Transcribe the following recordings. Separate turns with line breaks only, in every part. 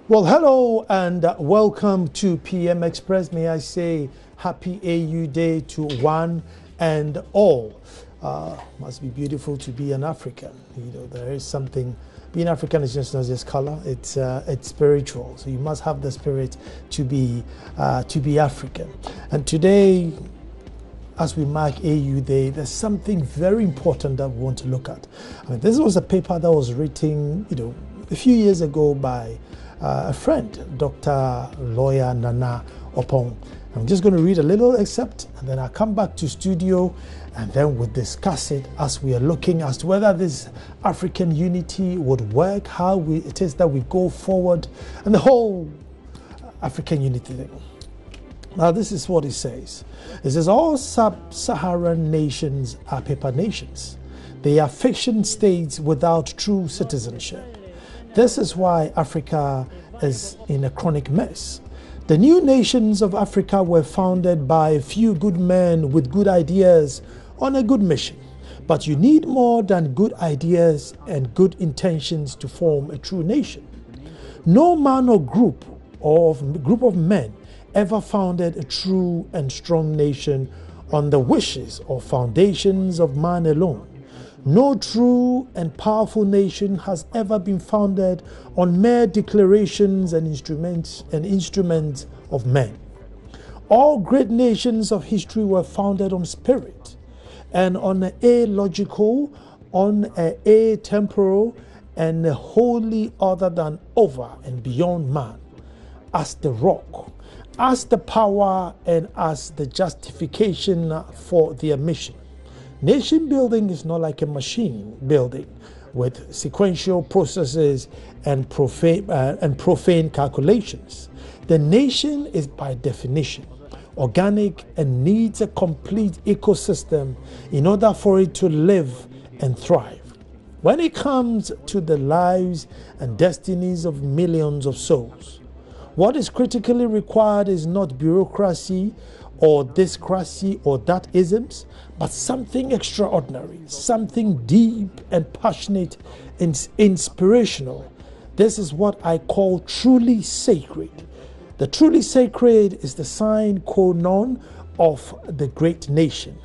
Well, hello and welcome to PM Express. May I say happy AU Day to one and all. Must be beautiful to be an African. You know, there is something. Being African is just not just color; it's spiritual. So you must have the spirit to be African. And today, as we mark AU Day, there's something very important that we want to look at. I mean, this was a paper that was written, a few years ago by a friend, Dr. Lawyer Nana Opong. I'm just going to read a little excerpt, and then I'll come back to studio, and then we'll discuss it as we are looking as to whether this African unity would work, how it is that we go forward, and the whole African unity thing. Now, this is what it says. It says, all sub-Saharan nations are paper nations. They are fiction states without true citizenship. This is why Africa is in a chronic mess. The new nations of Africa were founded by a few good men with good ideas on a good mission. But you need more than good ideas and good intentions to form a true nation. No man or group of men ever founded a true and strong nation on the wishes or foundations of man alone. No true and powerful nation has ever been founded on mere declarations and instruments of men. All great nations of history were founded on spirit and on an alogical, on an atemporal, and a wholly other than over and beyond man, as the rock, as the power, and as the justification for their mission. Nation building is not like a machine building with sequential processes and profane calculations. The nation is by definition organic and needs a complete ecosystem in order for it to live and thrive. When it comes to the lives and destinies of millions of souls, what is critically required is not bureaucracy or discracy or that isms, but something extraordinary, something deep and passionate and inspirational. This is what I call truly sacred. The truly sacred is the sine qua non of the great nation.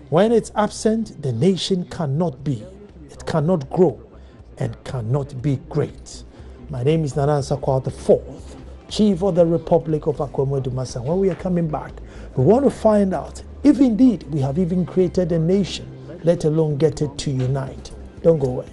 When it's absent, the nation cannot be, it cannot grow, and cannot be great. My name is Nana Sakwa IV, Chief of the Republic of Agyema. When we are coming back, we want to find out if indeed we have even created a nation, let alone get it to unite. Don't go away.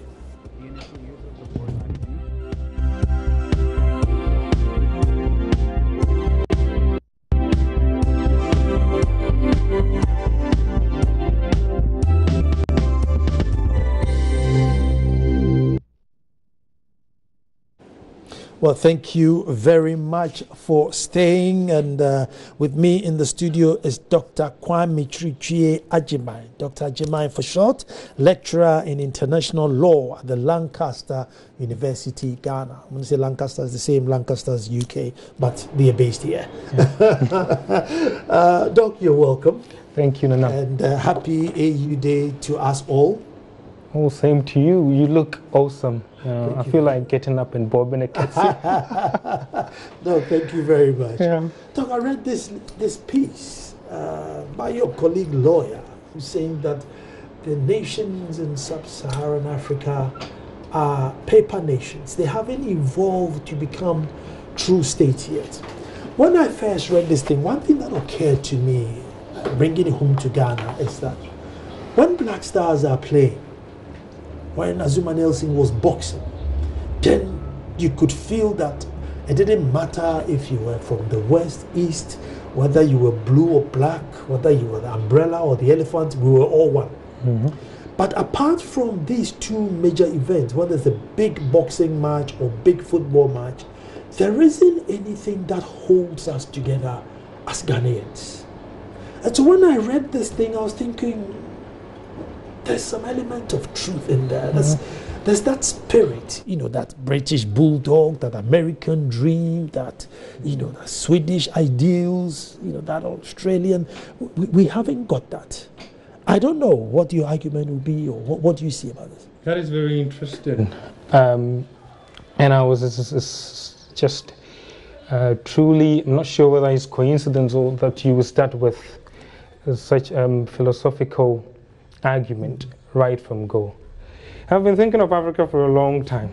Well, thank you very much for staying. And with me in the studio is Dr. Kwame Agyeman, Dr. Agyeman for short, lecturer in international law at the Lancaster University, Ghana. I'm going to say Lancaster is the same Lancaster as UK, but they are based here. Yeah. Doc, you're welcome.
Thank you, Nana.
And happy AU Day to us all.
Oh, same to you. You look awesome. I feel like getting up and bobbing a cat.
No, thank you very much.
Yeah.
Doc, I read this piece by your colleague lawyer who's saying that the nations in sub-Saharan Africa are paper nations. They haven't evolved to become true states yet. When I first read this thing, one thing that occurred to me, bringing it home to Ghana, is that when Black Stars are playing, when Azuma Nelson was boxing, then you could feel that it didn't matter if you were from the west, east, whether you were blue or black, whether you were the umbrella or the elephant, we were all one. Mm-hmm. But apart from these two major events, whether it's a big boxing match or big football match, there isn't anything that holds us together as Ghanaians. And so when I read this thing, I was thinking, there's some element of truth in there. There's that spirit, that British bulldog, that American dream, that, the Swedish ideals, that Australian. We haven't got that. I don't know what your argument will be, or what do you see about this?
That is very interesting. And I was just truly, I'm not sure whether it's coincidence or that you will start with such philosophical argument right from go. I've been thinking of Africa for a long time.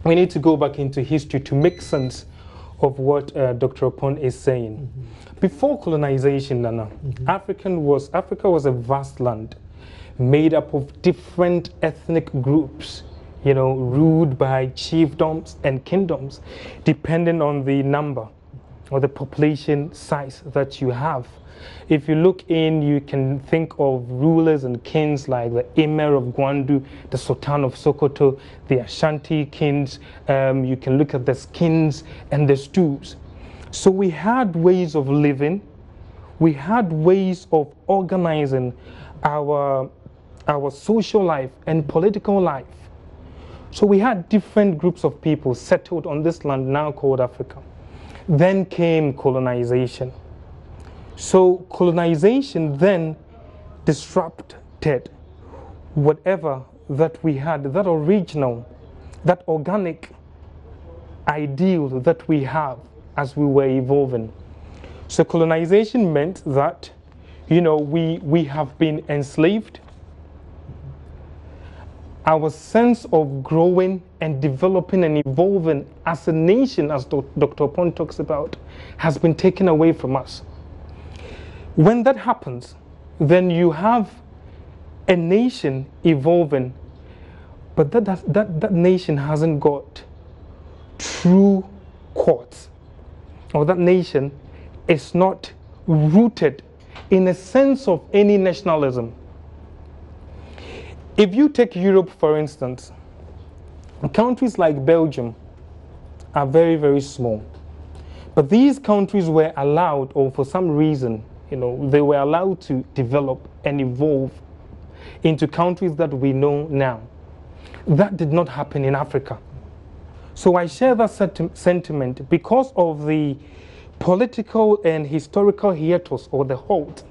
We need to go back into history to make sense of what Dr. Opon is saying. Before colonization, Nana, Africa was a vast land made up of different ethnic groups, you know, ruled by chiefdoms and kingdoms, depending on the number or the population size that you have. If you look in, you can think of rulers and kings like the Emir of Gwandu, the Sultan of Sokoto, the Ashanti kings. You can look at the skins and the stews. So we had ways of living. We had ways of organizing our social life and political life. So we had different groups of people settled on this land now called Africa. Then came colonization. So colonization then disrupted whatever that we had, that original, that organic ideal that we have as we were evolving. So colonization meant that, you know, we have been enslaved. Our sense of growing and developing and evolving as a nation, as Dr. Opon talks about, has been taken away from us. When that happens, then you have a nation evolving, but that nation hasn't got true courts, or that nation is not rooted in a sense of any nationalism. If you take Europe, for instance, countries like Belgium are very, very small. But these countries were allowed, or for some reason, you know, they were allowed to develop and evolve into countries that we know now. That did not happen in Africa. So I share that sentiment because of the political and historical hiatus, or the halt.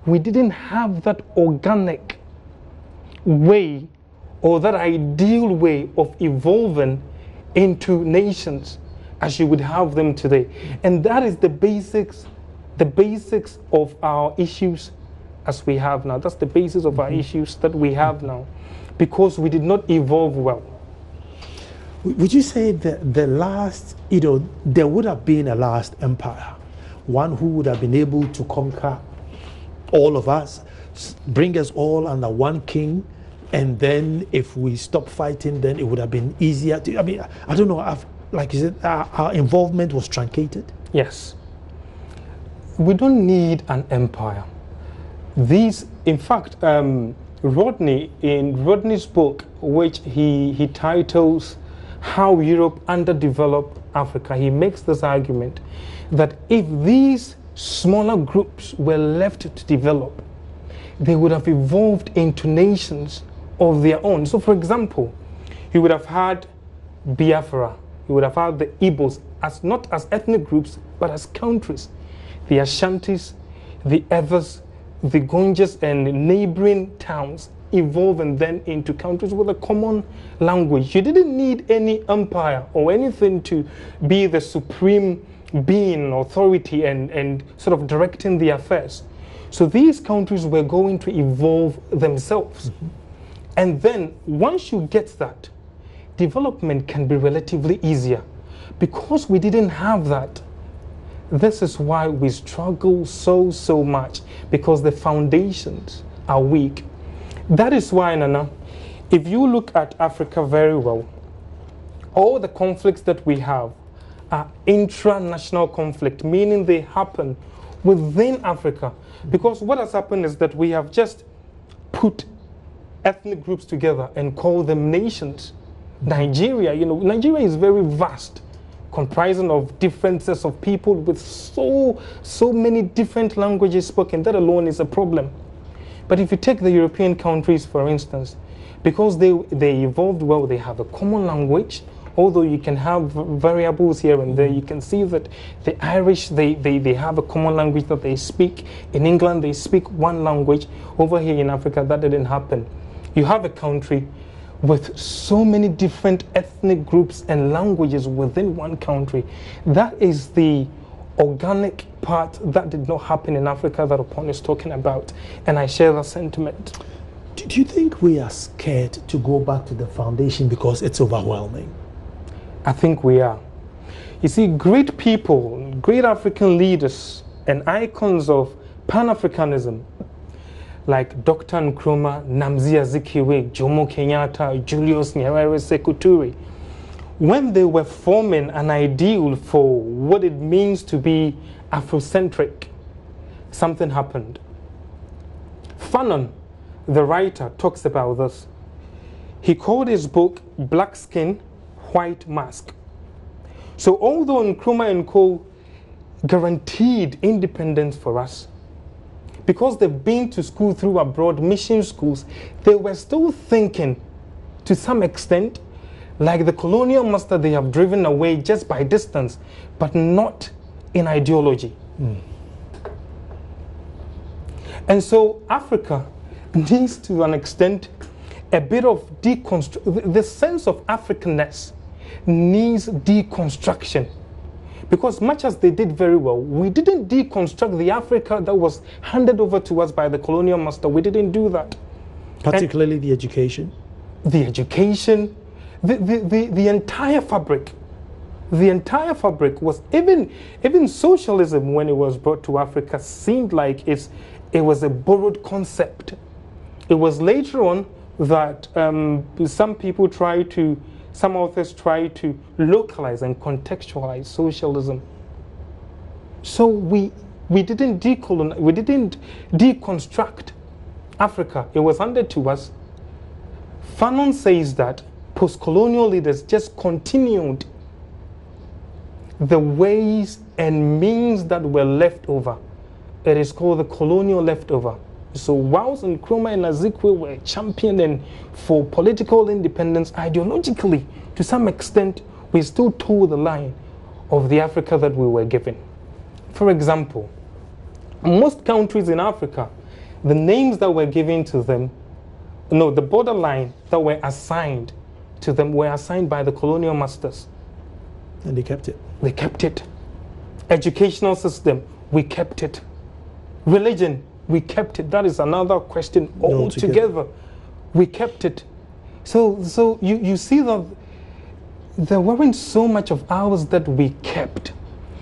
We didn't have that organic way, or that ideal way of evolving into nations as you would have them today. And that is the basics of our issues as we have now. That's the basis of our issues that we have now, because we did not evolve well.
Would you say that the last, you know, there would have been a last empire, one who would have been able to conquer all of us, bring us all under one king, and then if we stop fighting, then it would have been easier to, I mean, I don't know, like you said, our involvement was truncated?
Yes. We don't need an empire. In fact, Rodney, in Rodney's book, which he titles How Europe Underdeveloped Africa, he makes this argument that if these smaller groups were left to develop, they would have evolved into nations of their own. So for example, you would have had Biafra, you would have had the Igbos, not as ethnic groups, but as countries. The Ashantis, the Evers, the Gonjas, and neighboring towns evolving then into countries with a common language. You didn't need any empire or anything to be the supreme being, authority, and sort of directing the affairs. So these countries were going to evolve themselves. And then once you get that, development can be relatively easier. Because we didn't have that, this is why we struggle so much, because the foundations are weak. That is why, Nana, if you look at Africa very well, all the conflicts that we have are intranational conflict, meaning they happen within Africa. Because what has happened is that we have just put ethnic groups together and call them nations. Nigeria, you know, Nigeria is very vast, comprising of different sets of people with so many different languages spoken. That alone is a problem. But if you take the European countries, for instance, because they evolved well, they have a common language, although you can have variables here and there. You can see that the Irish, they have a common language that they speak. In England, they speak one language. Over here in Africa, that didn't happen. You have a country with so many different ethnic groups and languages within one country. That is the organic part that did not happen in Africa that Opon is talking about, and I share that sentiment.
Do you think we are scared to go back to the foundation because it's overwhelming?
I think we are. You see, great people, great African leaders and icons of Pan-Africanism, like Dr. Nkrumah, Namzi Azikiwe, Jomo Kenyatta, Julius Nyerere Sekou Toure, when they were forming an ideal for what it means to be Afrocentric, something happened. Fanon, the writer, talks about this. He called his book Black Skin, White Mask. So although Nkrumah and co guaranteed independence for us, because they've been to school through abroad mission schools, they were still thinking to some extent like the colonial master they have driven away just by distance, but not in ideology. And so Africa needs, to an extent, a bit of deconstruction. The sense of Africanness needs deconstruction. Because much as they did very well, we didn't deconstruct the Africa that was handed over to us by the colonial master. We didn't do that.
Particularly and the education?
The education, the entire fabric. The entire fabric was, even socialism when it was brought to Africa seemed like it was a borrowed concept. It was later on that some authors try to localize and contextualize socialism. So we didn't deconstruct Africa. It was handed to us. Fanon says that post-colonial leaders just continued the ways and means that were left over. It is called the colonial leftover. So whilst Nkrumah and Azikiwe were championing for political independence, ideologically, to some extent, we still toe the line of the Africa that we were given. For example, most countries in Africa, the names that were given to them, the borderline that were assigned to them were assigned by the colonial masters.
And they kept it.
They kept it. Educational system, we kept it. Religion, we kept it. That is another question altogether. We kept it. So you see that there weren't so much of ours that we kept.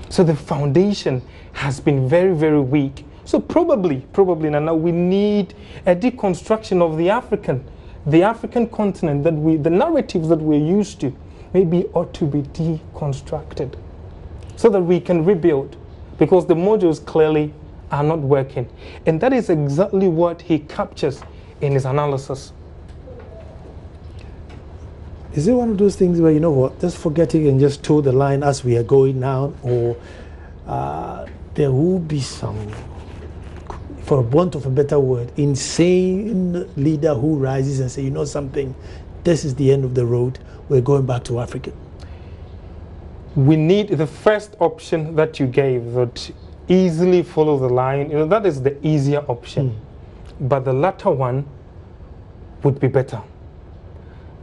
So the foundation has been very, very weak. So probably, Nana, we need a deconstruction of the African continent, that the narratives that we're used to maybe ought to be deconstructed so that we can rebuild, because the modules clearly are not working. And that is exactly what he captures in his analysis.
Is it one of those things where, you know what, just forget it and just toe the line as we are going now, or there will be some, for want of a better word, insane leader who rises and say, you know something, this is the end of the road, we're going back to Africa?
We need the first option that you gave, that easily follow the line, that is the easier option. But the latter one would be better.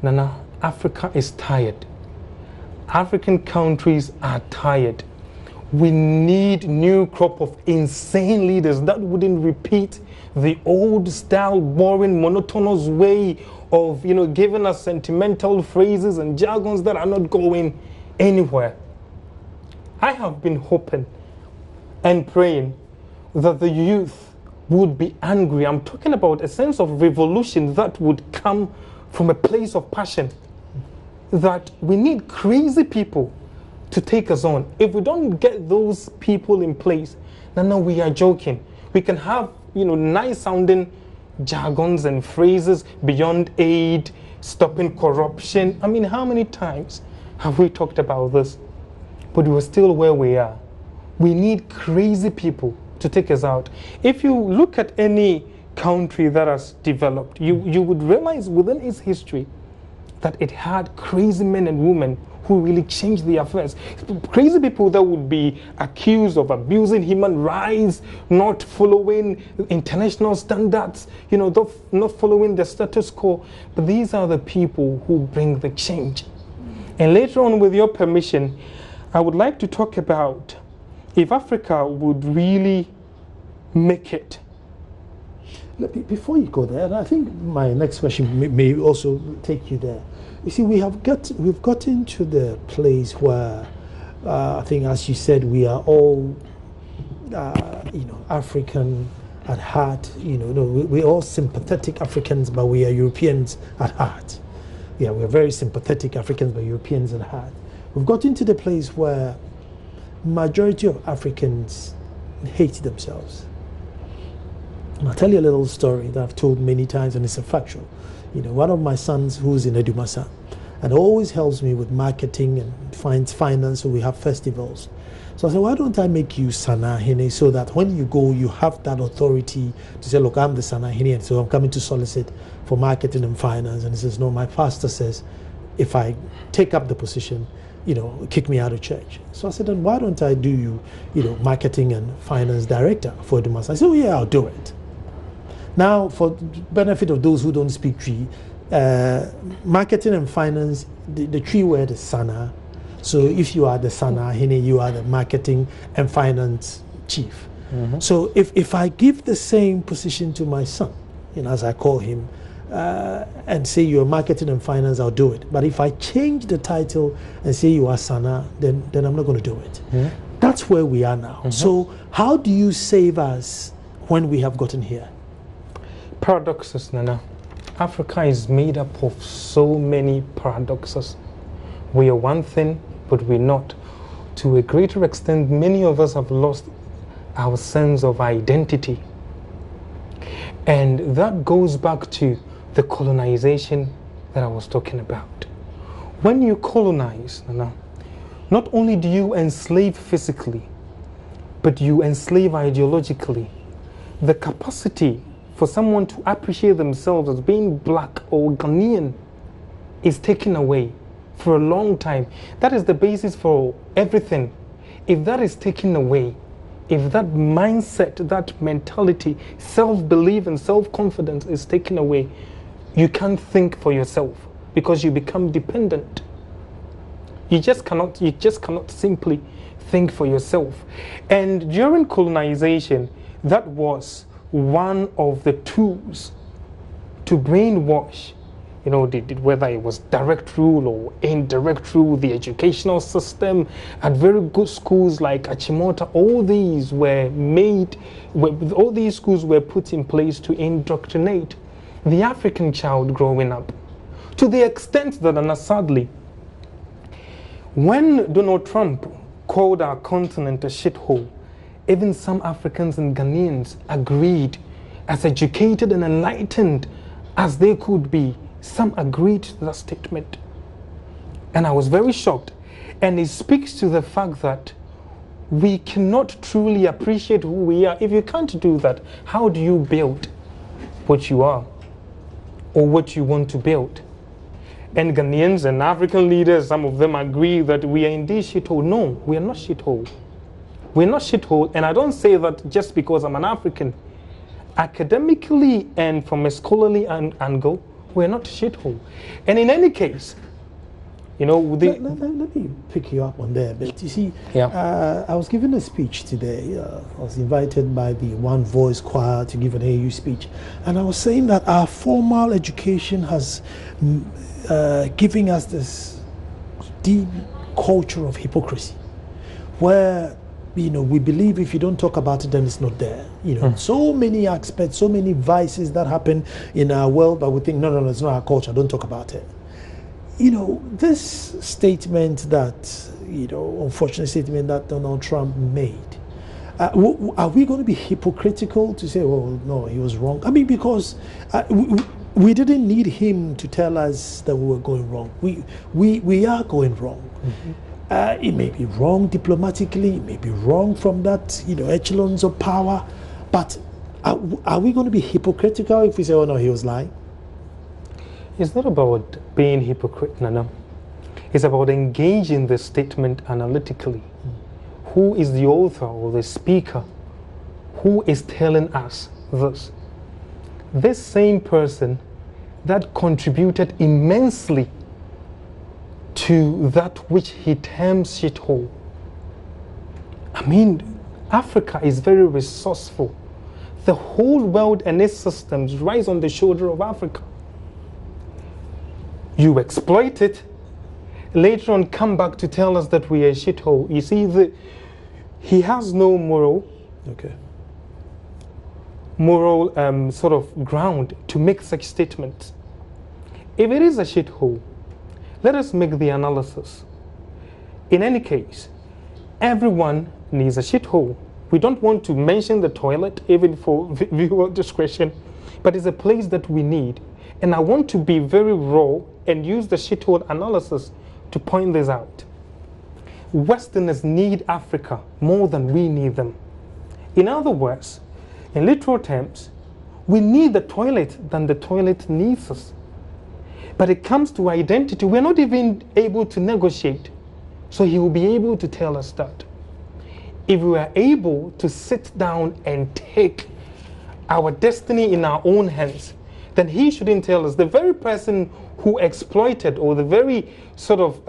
Nana, Africa is tired. African countries are tired. We need new crop of insane leaders that wouldn't repeat the old style, boring, monotonous way of, giving us sentimental phrases and jargons that are not going anywhere. I have been hoping and praying that the youth would be angry. I'm talking about a sense of revolution that would come from a place of passion. That we need crazy people to take us on. If we don't get those people in place, then we are joking. We can have, nice sounding jargons and phrases, beyond aid, stopping corruption. I mean, how many times have we talked about this? But we're still where we are. We need crazy people to take us out. If you look at any country that has developed, you would realize within its history, that it had crazy men and women who really changed the affairs. Crazy people that would be accused of abusing human rights, not following international standards, you know, not following the status quo. But these are the people who bring the change. And later on, with your permission, I would like to talk about if Africa would really make it.
Before you go there, and I think my next question may also take you there. You see, we've gotten to the place where I think, as you said, we are all, African at heart. We're all sympathetic Africans, but we are Europeans at heart. Yeah, we're very sympathetic Africans, but Europeans at heart. We've gotten to the place where majority of Africans hate themselves. And I'll tell you a little story that I've told many times, and it's a factual. One of my sons who's in Agyema and always helps me with marketing and finance, so we have festivals. So I said, why don't I make you Sanahene so that when you go, you have that authority to say, look, I'm the Sanahene, and so I'm coming to solicit for marketing and finance. And he says, no, my pastor says, if I take up the position, kick me out of church. So I said, then why don't I do you, marketing and finance director for Agyema? I said, oh yeah, I'll do it. Now, for the benefit of those who don't speak Twi, marketing and finance, the Twi word is Sana. So if you are the Sanahene, you are the marketing and finance chief. Mm-hmm. So if I give the same position to my son, as I call him, and say you're marketing and finance, I'll do it. But if I change the title and say you are Sana, then I'm not going to do it. Mm-hmm. That's where we are now. Mm-hmm. So how do you save us when we have gotten here?
Paradoxes, Nana. Africa is made up of so many paradoxes. We are one thing, but we're not. To a greater extent, many of us have lost our sense of identity. And that goes back to the colonization that I was talking about. When you colonize, Nana, not only do you enslave physically, but you enslave ideologically. The capacity for someone to appreciate themselves as being black or Ghanaian is taken away for a long time. That is the basis for everything. If that is taken away, if that mindset, that mentality, self-belief and self-confidence is taken away, you can't think for yourself because you become dependent. You just cannot simply think for yourself. And during colonization, that was one of the tools to brainwash, whether it was direct rule or indirect rule, the educational system at very good schools like Agyema, all these schools were put in place to indoctrinate the African child growing up. To the extent that, sadly, when Donald Trump called our continent a shithole, even some Africans and Ghanaians agreed, as educated and enlightened as they could be, some agreed to that statement. And I was very shocked. And it speaks to the fact that we cannot truly appreciate who we are. If you can't do that, how do you build what you are or what you want to build? And Ghanaians and African leaders, some of them agree that we are indeed shithole. No, we are not shithole. We're not shithole, and I don't say that just because I'm an African. Academically and from a scholarly angle, we're not shithole. And in any case, let
me pick you up on there. But you see, I was giving a speech today. I was invited by the One Voice Choir to give an AU speech, and I was saying that our formal education has given us this deep culture of hypocrisy, where we believe if you don't talk about it, then it's not there. So many aspects, so many vices that happen in our world, but we think, no, it's not our culture, don't talk about it. This statement that, unfortunate statement that Donald Trump made, are we going to be hypocritical to say, well, no, he was wrong? I mean, because we didn't need him to tell us that we were going wrong. We are going wrong. Mm-hmm. It may be wrong diplomatically, it may be wrong from that, echelons of power, but are we going to be hypocritical if we say, oh no, he was lying?
It's not about being hypocrite, Nana. It's about engaging the statement analytically. Who is the author or the speaker? Who is telling us this? This same person that contributed immensely to that which he terms shithole. I mean, Africa is very resourceful. The whole world and its systems rise on the shoulder of Africa. You exploit it, later on come back to tell us that we are a shithole. You see, he has no moral sort of ground to make such statements. If it is a shithole, let us make the analysis. In any case, everyone needs a shithole. We don't want to mention the toilet, even for viewer discretion, but it's a place that we need. And I want to be very raw and use the shithole analysis to point this out. Westerners need Africa more than we need them. In other words, in literal terms, we need the toilet than the toilet needs us. But it comes to identity, we're not even able to negotiate. So he will be able to tell us that. If we are able to sit down and take our destiny in our own hands, then he shouldn't tell us. The very person who exploited, or the very sort of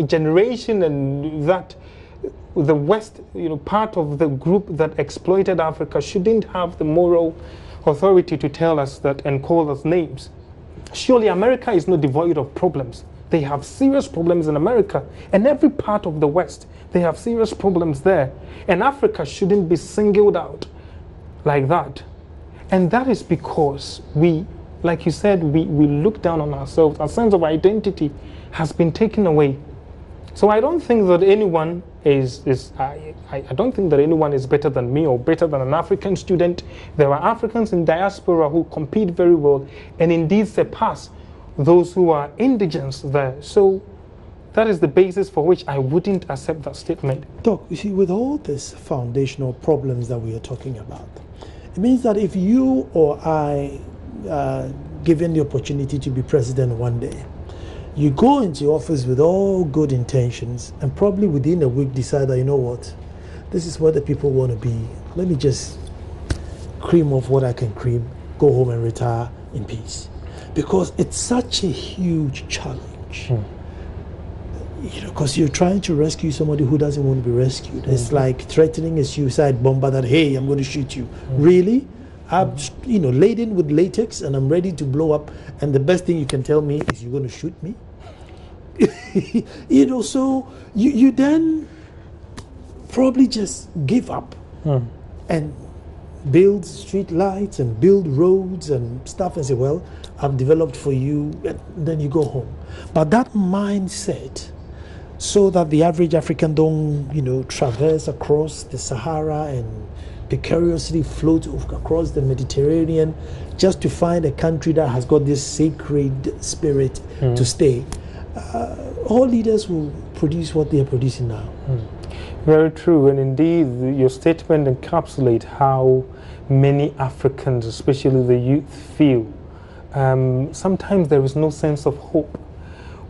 generation and that the West, part of the group that exploited Africa shouldn't have the moral authority to tell us that and call us names. Surely America is not devoid of problems. They have serious problems in America, and every part of the West, they have serious problems there. And Africa shouldn't be singled out like that. And that is because we, like you said, we look down on ourselves. Our sense of identity has been taken away. So I don't think that anyone I don't think that anyone is better than me or better than an African student. There are Africans in diaspora who compete very well and indeed surpass those who are indigents there. So that is the basis for which I wouldn't accept that statement.
Doc, you see, with all these foundational problems that we are talking about, it means that if you or I given the opportunity to be president one day, you go into office with all good intentions and probably within a week decide that, you know what, this is what the people want to be. Let me just cream off what I can cream, go home and retire in peace. Because it's such a huge challenge. Because you're trying to rescue somebody who doesn't want to be rescued. It's like threatening a suicide bomber that, hey, I'm going to shoot you. Really? I'm laden with latex and I'm ready to blow up, and the best thing you can tell me is you're going to shoot me. So you then probably just give up and build street lights and build roads and stuff and say, well, I've developed for you, and then you go home. But that mindset, so that the average African don't traverse across the Sahara and precariously float across the Mediterranean just to find a country that has got this sacred spirit to stay. All leaders will produce what they are producing now.
Very true, and indeed your statement encapsulates how many Africans, especially the youth, feel. Sometimes there is no sense of hope.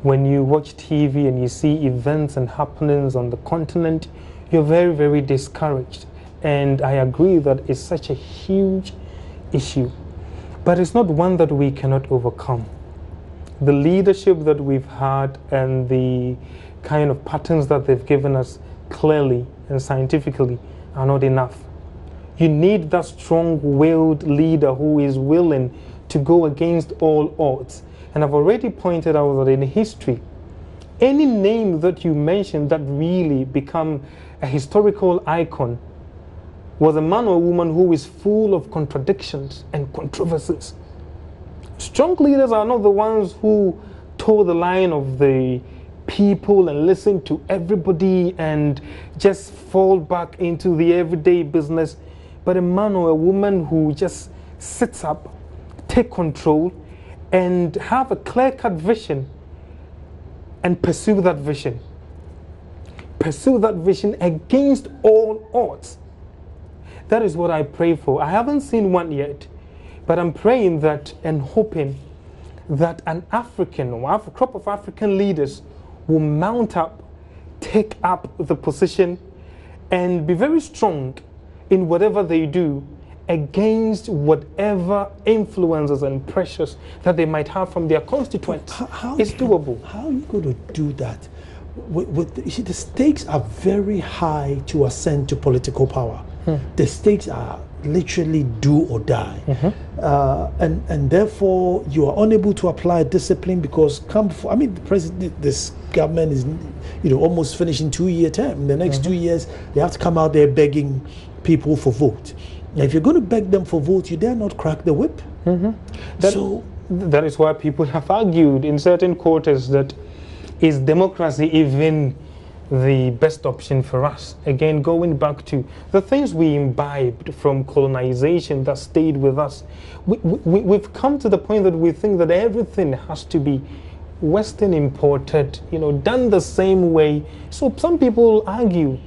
When you watch TV and you see events and happenings on the continent, you're very, very discouraged. And I agree that it's such a huge issue, but it's not one that we cannot overcome. The leadership that we've had and the kind of patterns that they've given us clearly and scientifically are not enough. You need that strong-willed leader who is willing to go against all odds. And I've already pointed out that in history, any name that you mention that really become a historical icon was a man or a woman who is full of contradictions and controversies. Strong leaders are not the ones who toe the line of the people and listen to everybody and just fall back into the everyday business, but a man or a woman who just sits up, take control, and have a clear-cut vision and pursue that vision. Pursue that vision against all odds. That is what I pray for. I haven't seen one yet, but I'm praying that and hoping that an African or a crop of African leaders will mount up, take up the position, and be very strong in whatever they do against whatever influences and pressures that they might have from their constituents. It's doable.
How are you going to do that? You see, the stakes are very high to ascend to political power. The stakes are literally do or die. And therefore you are unable to apply discipline because the president, this government is almost finishing 2-year term. In the next 2 years they have to come out there begging people for vote. Now, if you're going to beg them for vote, you dare not crack the whip.
That is why people have argued in certain quarters that is democracy even the best option for us? Again, going back to the things we imbibed from colonization that stayed with us. We've come to the point that we think that everything has to be Western imported, done the same way. So some people argue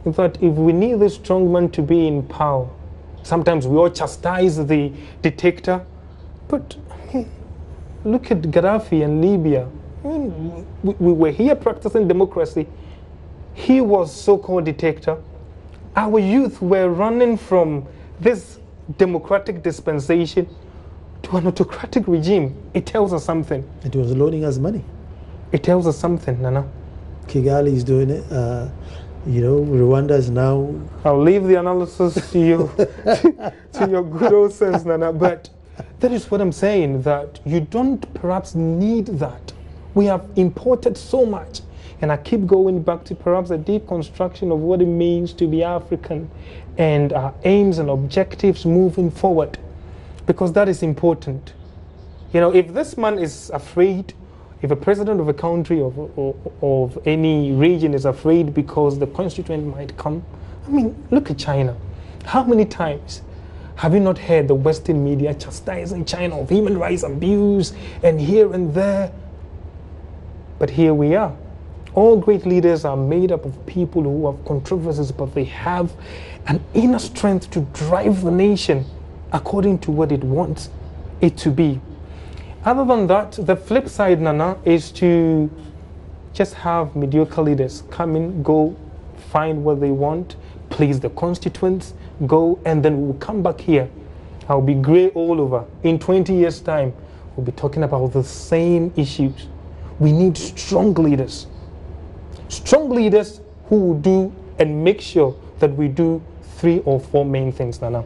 that if we need the strong man to be in power, sometimes we all chastise the dictator. But look at Gaddafi and Libya. We were here practicing democracy. He was so-called dictator. Our youth were running from this democratic dispensation to an autocratic regime. It tells us something.
It was loaning us money.
It tells us something, Nana.
Kigali is doing it. Rwanda is now...
I'll leave the analysis to you, to your good old sense, Nana. But that is what I'm saying, that you don't perhaps need that. We have imported so much. And I keep going back to perhaps a deconstruction of what it means to be African and our aims and objectives moving forward. Because that is important. If this man is afraid, if a president of a country of any region is afraid because the constituent might come, look at China. How many times have you not heard the Western media chastising China of human rights abuse and here and there? But here we are. All great leaders are made up of people who have controversies, but they have an inner strength to drive the nation according to what it wants it to be. Other than that, the flip side, Nana, is to just have mediocre leaders come in, go, find what they want, please the constituents, go, and then we'll come back here. I'll be grey all over. In 20 years' time, we'll be talking about the same issues. We need strong leaders. Strong leaders who will do and make sure that we do 3 or 4 main things, Nana.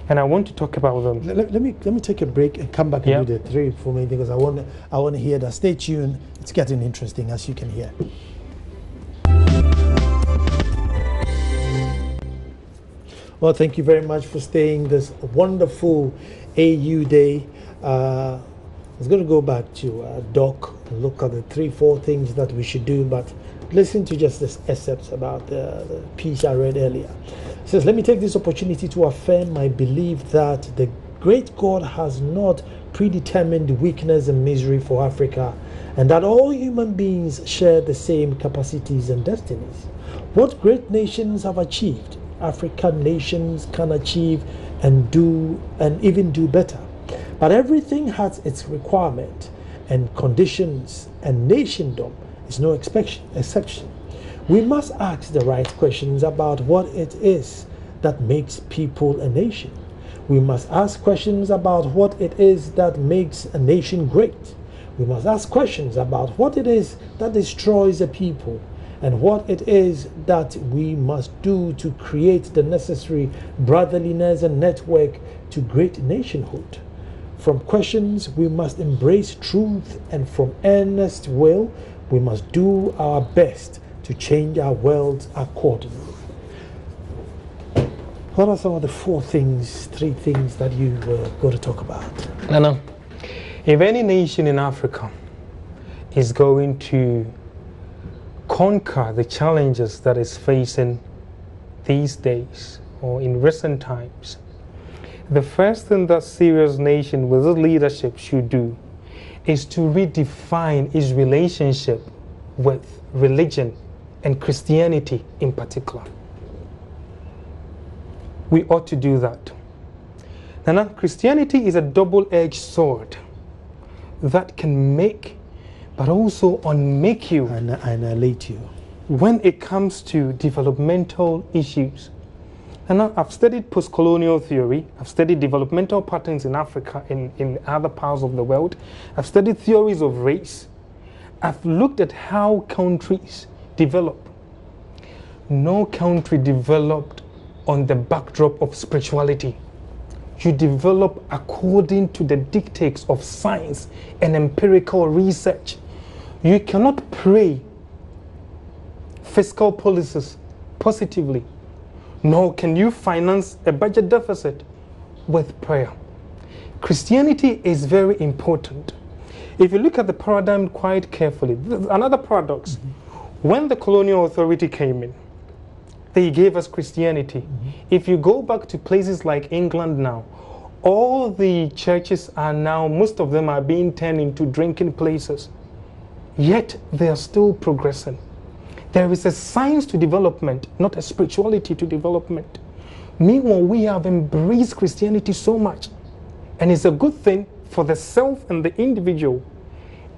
And I want to talk about them.
Let me take a break and come back and do the 3 or 4 main things. I want to hear that. Stay tuned. It's getting interesting, as you can hear. Well, thank you very much for staying this wonderful AU Day. I was going to go back to Doc and look at the 3, 4 things that we should do, but listen to just this excerpt about the piece I read earlier. It says, let me take this opportunity to affirm my belief that the great God has not predetermined weakness and misery for Africa, and that all human beings share the same capacities and destinies. What great nations have achieved, African nations can achieve and even do better. But everything has its requirement and conditions, and nationdom is no exception. We must ask the right questions about what it is that makes people a nation. We must ask questions about what it is that makes a nation great. We must ask questions about what it is that destroys a people, and what it is that we must do to create the necessary brotherliness and network to great nationhood. From questions, we must embrace truth, and from earnest will, we must do our best to change our world accordingly. What are some of the 3 things that you were going to talk about?
No. If any nation in Africa is going to conquer the challenges that it's facing these days or in recent times, the first thing that serious nation with its leadership should do is to redefine its relationship with religion and Christianity in particular. We ought to do that. Now, Christianity is a double-edged sword that can make, but also unmake you.
And annihilate you.
When it comes to developmental issues. And I've studied post-colonial theory, I've studied developmental patterns in Africa, in other parts of the world. I've studied theories of race. I've looked at how countries develop. No country developed on the backdrop of spirituality. You develop according to the dictates of science and empirical research. You cannot pray fiscal policies positively, nor can you finance a budget deficit with prayer. Christianity is very important. If you look at the paradigm quite carefully, another paradox. When the colonial authority came in, they gave us Christianity. If you go back to places like England now, all the churches are now, most of them are being turned into drinking places. Yet they are still progressing. There is a science to development, not a spirituality to development. Meanwhile, we have embraced Christianity so much, and it's a good thing for the self and the individual.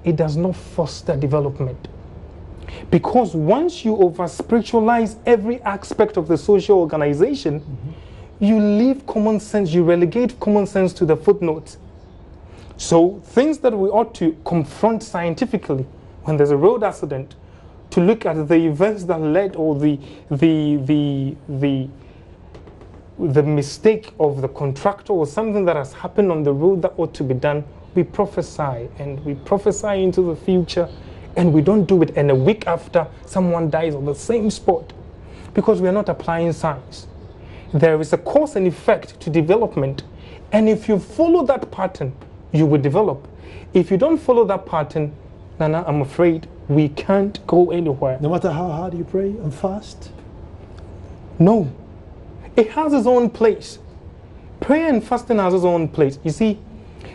It does not foster development. Because once you over-spiritualize every aspect of the social organization, you leave common sense, you relegate common sense to the footnotes. So things that we ought to confront scientifically when there's a road accident, to look at the events that led, or the mistake of the contractor, or something that has happened on the road that ought to be done, we prophesy, and we prophesy into the future, and we don't do it, and a week after someone dies on the same spot, because we are not applying science. There is a cause and effect to development, and if you follow that pattern, you will develop. If you don't follow that pattern, Nana, I'm afraid we can't go anywhere.
No matter how hard you pray and fast?
No. It has its own place. Prayer and fasting has its own place. You see,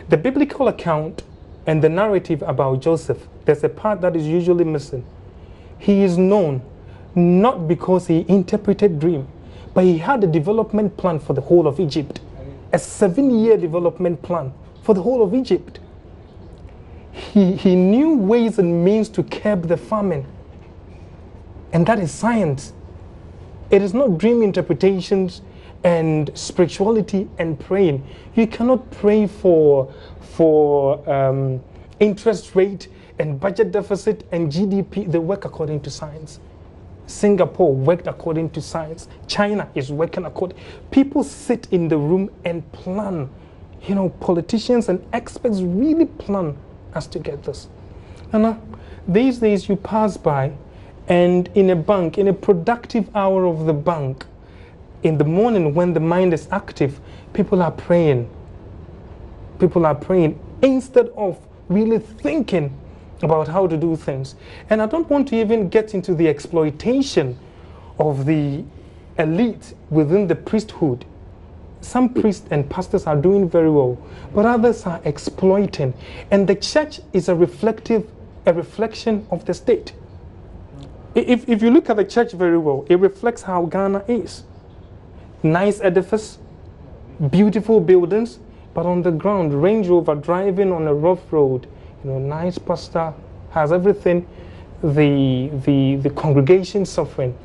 the biblical account and the narrative about Joseph, there's a part that is usually missing. He is known not because he interpreted dream, but he had a development plan for the whole of Egypt. A 7-year development plan for the whole of Egypt. He knew ways and means to curb the famine. And that is science. It is not dream interpretations and spirituality and praying. You cannot pray for interest rate and budget deficit and GDP. They work according to science. Singapore worked according to science. China is working according. People sit in the room and plan. You know, politicians and experts really plan us to get this. And these days you pass by, and in a bank, in a productive hour of the bank, in the morning when the mind is active, people are praying. People are praying instead of really thinking about how to do things. And I don't want to even get into the exploitation of the elite within the priesthood. Some priests and pastors are doing very well, but others are exploiting. And the church is a reflection of the state. If you look at the church very well, it reflects how Ghana is. Nice edifice, beautiful buildings, but on the ground, Range Rover driving on a rough road. You know, nice pastor, has everything. The congregation suffering.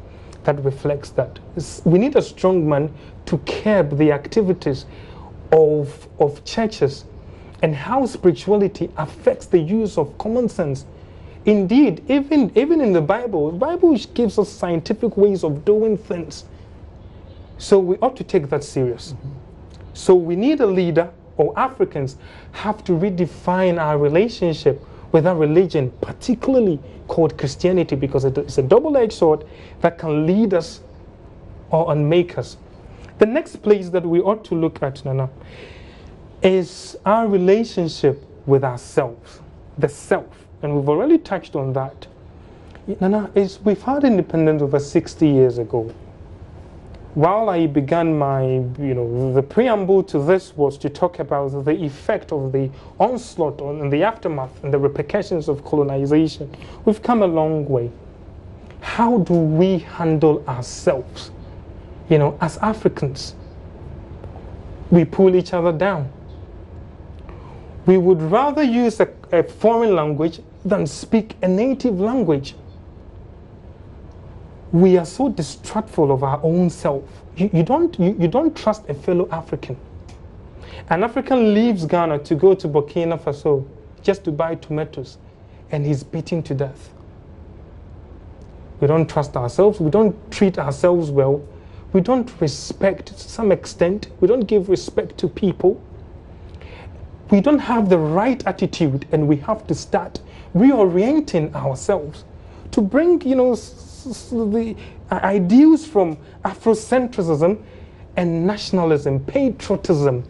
That reflects that. We need a strong man to curb the activities of churches and how spirituality affects the use of common sense. Indeed, even in the Bible gives us scientific ways of doing things. So we ought to take that serious. So we need a leader, or Africans have to redefine our relationship with our religion, particularly called Christianity, because it's a double-edged sword that can lead us or unmake us. The next place that we ought to look at, Nana, is our relationship with ourselves, the self. And we've already touched on that. Nana, we've had independence over 60 years ago. While I began the preamble to this was to talk about the effect of the onslaught and the aftermath and the repercussions of colonization. We've come a long way. How do we handle ourselves? You know, as Africans, we pull each other down. We would rather use a foreign language than speak a native language. We are so distrustful of our own self. You don't trust a fellow African. An African leaves Ghana to go to Burkina Faso just to buy tomatoes, and he's beaten to death. We don't trust ourselves. We don't treat ourselves well. We don't respect, to some extent. We don't give respect to people. We don't have the right attitude, and we have to start reorienting ourselves to bring, the ideals from Afrocentrism and nationalism, patriotism.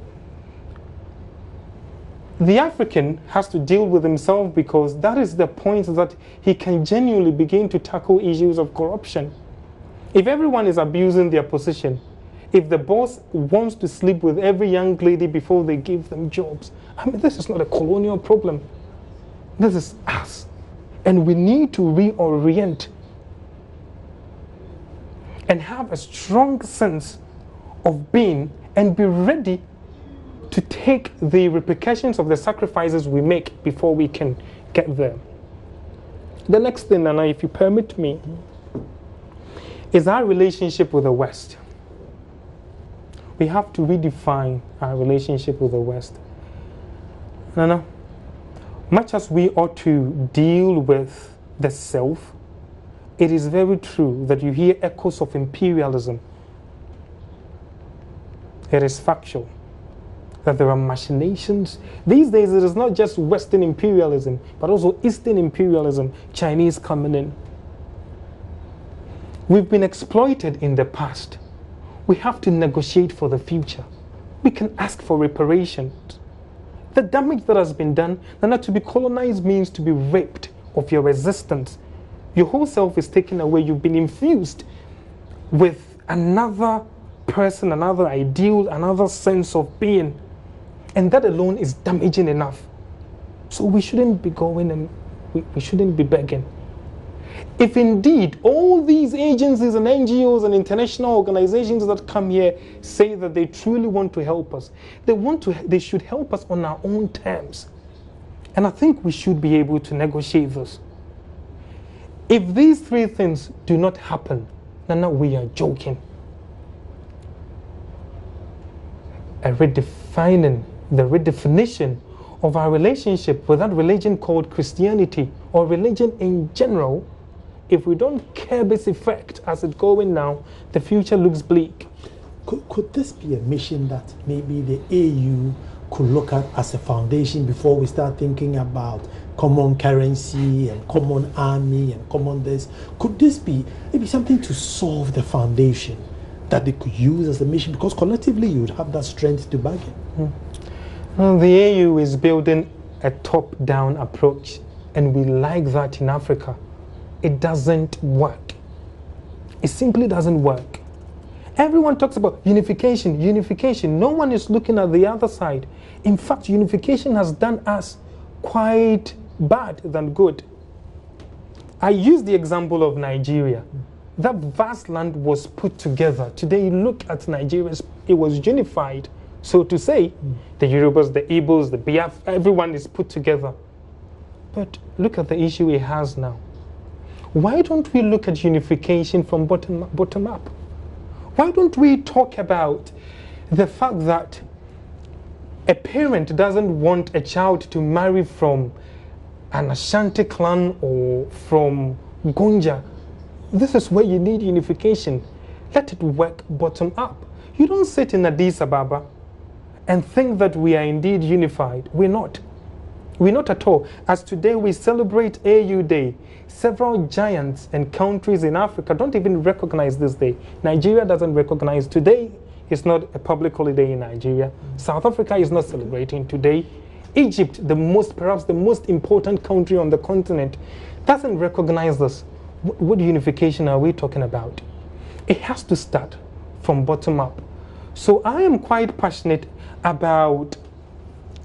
The African has to deal with himself, because that is the point that he can genuinely begin to tackle issues of corruption. If everyone is abusing their position, if the boss wants to sleep with every young lady before they give them jobs, I mean, this is not a colonial problem. This is us. And we need to reorient and have a strong sense of being and be ready to take the repercussions of the sacrifices we make before we can get there. The next thing, Nana, if you permit me, is our relationship with the West. We have to redefine our relationship with the West. Nana, much as we ought to deal with the self, it is very true that you hear echoes of imperialism. It is factual that there are machinations. These days, it is not just Western imperialism, but also Eastern imperialism, Chinese coming in. We've been exploited in the past. We have to negotiate for the future. We can ask for reparations. The damage that has been done, not to be colonized means to be raped of your existence. Your whole self is taken away. You've been infused with another person, another ideal, another sense of being. And that alone is damaging enough. So we shouldn't be going and we shouldn't be begging. If indeed all these agencies and NGOs and international organizations that come here say that they truly want to help us, they should help us on our own terms. And I think we should be able to negotiate this. If these three things do not happen, then we are joking. The redefinition of our relationship with that religion called Christianity, or religion in general, if we don't curb its effect as it's going now, the future looks bleak.
Could this be a mission that maybe the AU could look at as a foundation before we start thinking about common currency and common army and common this? Could this be maybe something to solve the foundation that they could use as a mission? Because collectively you would have that strength to back it.
Well, the AU is building a top-down approach, and we like that in Africa. It doesn't work. It simply doesn't work. Everyone talks about unification, unification. No one is looking at the other side. In fact, unification has done us quite bad than good. I use the example of Nigeria. That vast land was put together. Today, you look at Nigeria, it was unified. So to say, the Yorubas, the Igbos, the Biaf, everyone is put together. But look at the issue it has now. Why don't we look at unification from bottom up? Why don't we talk about the fact that a parent doesn't want a child to marry from an Ashanti clan or from Gonja? This is where you need unification. Let it work bottom up. You don't sit in Addis Ababa and think that we are indeed unified. We're not. We're not at all. As today we celebrate AU Day, several giants and countries in Africa don't even recognize this day. Nigeria doesn't recognize today. It's not a public holiday in Nigeria. South Africa is not celebrating today. Egypt, perhaps the most important country on the continent, doesn't recognize this. What unification are we talking about? It has to start from bottom up. So I am quite passionate about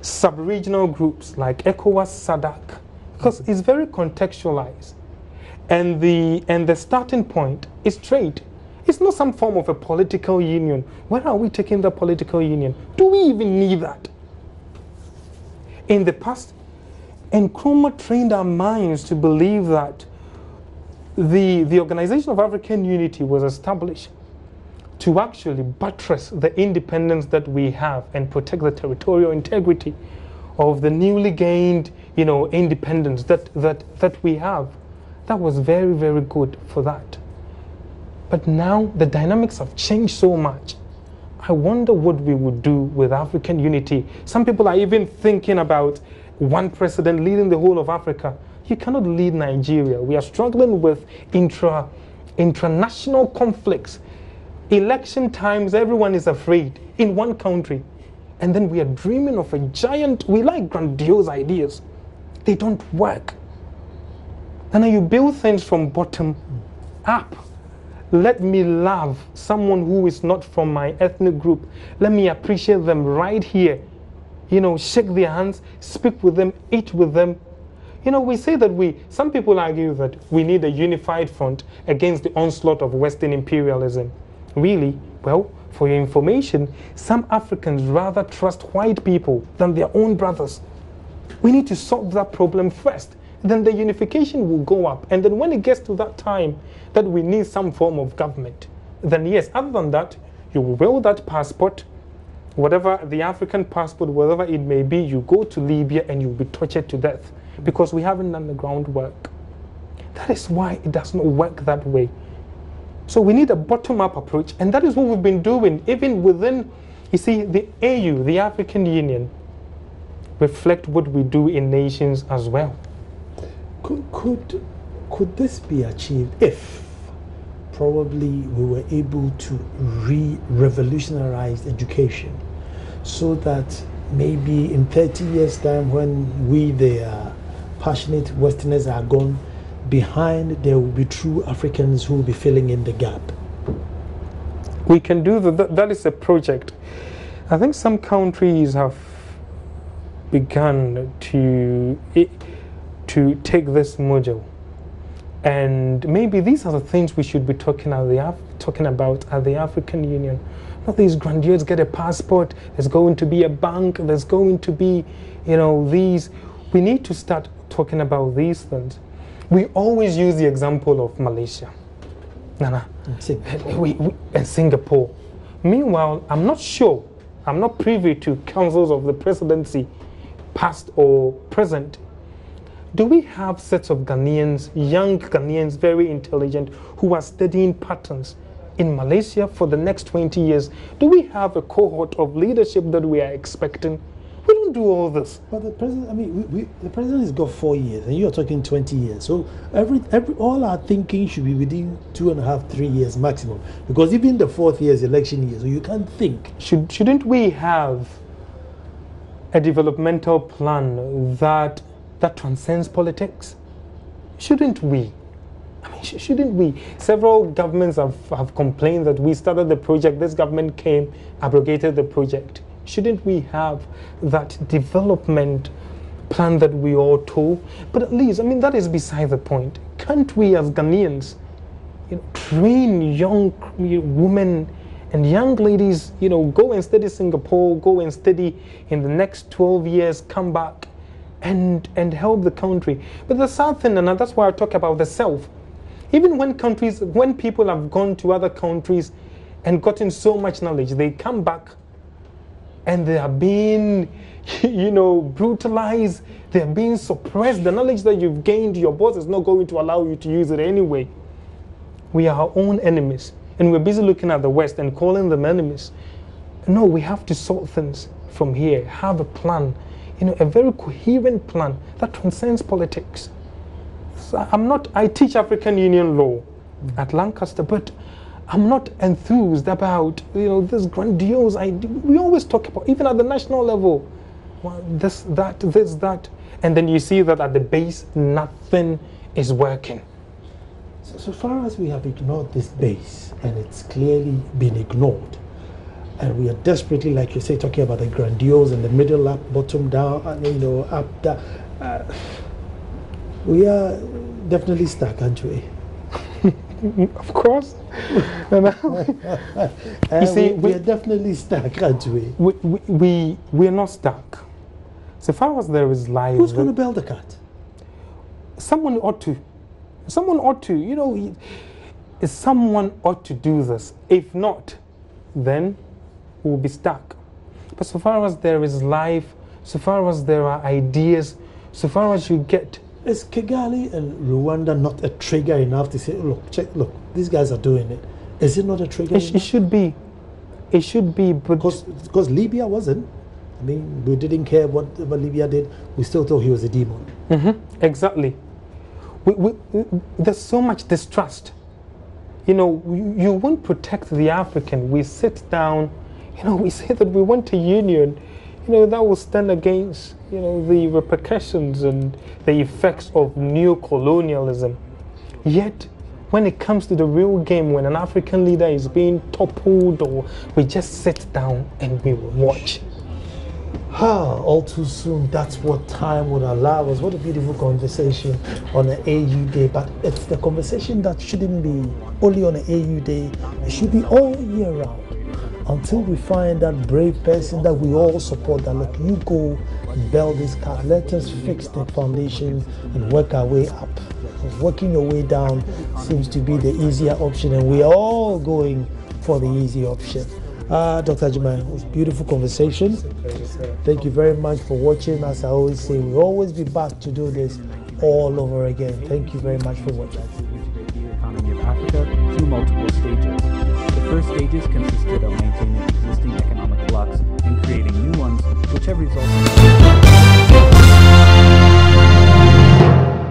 sub-regional groups like ECOWAS, SADC, because it's very contextualized. And the starting point is trade. It's not some form of a political union. Where are we taking the political union? Do we even need that? In the past, And Nkrumah trained our minds to believe that the Organization of African Unity was established to actually buttress the independence that we have and protect the territorial integrity of the newly gained, independence that we have. That was very, very good for that. But now the dynamics have changed so much. I wonder what we would do with African unity. Some people are even thinking about one president leading the whole of Africa. You cannot lead Nigeria. We are struggling with intranational conflicts. Election times, everyone is afraid in one country. And then we are dreaming of a giant, we like grandiose ideas. They don't work. And then you build things from bottom up. Let me love someone who is not from my ethnic group. Let me appreciate them right here. Shake their hands, speak with them, eat with them. We say that some people argue that we need a unified front against the onslaught of Western imperialism. Really? Well, for your information, some Africans rather trust white people than their own brothers. We need to solve that problem first. Then the unification will go up. And then when it gets to that time that we need some form of government, then yes, other than that, you will wear that passport, whatever the African passport, whatever it may be, you go to Libya and you'll be tortured to death because we haven't done the groundwork. That is why it does not work that way. So we need a bottom-up approach, and that is what we've been doing, even within, the AU, the African Union, reflect what we do in nations as well.
Could this be achieved if probably we were able to revolutionize education so that maybe in 30 years' time when we, the passionate Westerners, are gone behind, there will be true Africans who will be filling in the gap?
We can do that. That is a project. I think some countries have begun to take this model, and maybe these are the things we should be talking about at the African Union. Not these grandiose, get a passport, there's going to be a bank, there's going to be, these. We need to start talking about these things. We always use the example of Malaysia, and Singapore. Meanwhile, I'm not privy to councils of the presidency, past or present. Do we have sets of Ghanaians, young Ghanaians, very intelligent, who are studying patterns in Malaysia for the next 20 years? Do we have a cohort of leadership that we are expecting? We don't do all this.
But the president, the president has got 4 years, and you are talking 20 years. So all our thinking should be within 2.5, 3 years maximum. Because even the 4th year is election year, so you can't think.
Shouldn't we have a developmental plan that transcends politics? Shouldn't we? Shouldn't we? Several governments have complained that we started the project, this government came, abrogated the project. Shouldn't we have that development plan that we all told? But at least, that is beside the point. Can't we as Ghanaians, train young women and young ladies, go and study Singapore, go and study in the next 12 years, come back and help the country? But the sad thing, and that's why I talk about the self, even when people have gone to other countries and gotten so much knowledge, they come back and they are being, brutalized, they are being suppressed. The knowledge that you've gained, your boss is not going to allow you to use it anyway. We are our own enemies, and we're busy looking at the West and calling them enemies. No, we have to sort things from here, have a plan, a very coherent plan that transcends politics. So I teach African Union law at Lancaster, but I'm not enthused about, this grandiose idea. We always talk about, even at the national level, this, that. And then you see that at the base, nothing is working.
So far as we have ignored this base, and it's clearly been ignored, and we are desperately, like you say, talking about the grandiose and the middle up, bottom down, up, down. We are definitely stuck, aren't we?
Of course.
You see, we are definitely stuck, aren't we?
We are not stuck. So far as there is life,
Who's going to bail the cat?
Someone ought to. Someone ought to. You know, someone ought to do this. If not, then we'll be stuck. But so far as there is life, so far as there are ideas, so far as you get.
Is Kigali and Rwanda not a trigger enough to say, look, look, these guys are doing it? Is it not a trigger?
It should be. It should be, but
because Libya wasn't. I mean, we didn't care what Libya did. We still thought he was a demon.
Exactly. There's so much distrust. You know, you won't protect the African. We sit down, you know, we say that we want a union. You know, that will stand against, you know, the repercussions and the effects of neocolonialism. Yet, when it comes to the real game, when an African leader is being toppled, or we just sit down and we watch.
All too soon, that's what time would allow us. What a beautiful conversation on an AU day. But it's the conversation that shouldn't be only on an AU day. It should be all year round. Until we find that brave person that we all support, that look, you go build this car, let us fix the foundation and work our way up. Working your way down seems to be the easier option, and we are all going for the easy option. Dr. Agyema, it was a beautiful conversation. Thank you very much for watching. As I always say, we'll always be back to do this all over again. Thank you very much for watching.
Economy of Africa through multiple stages. The first stages consisted of maintaining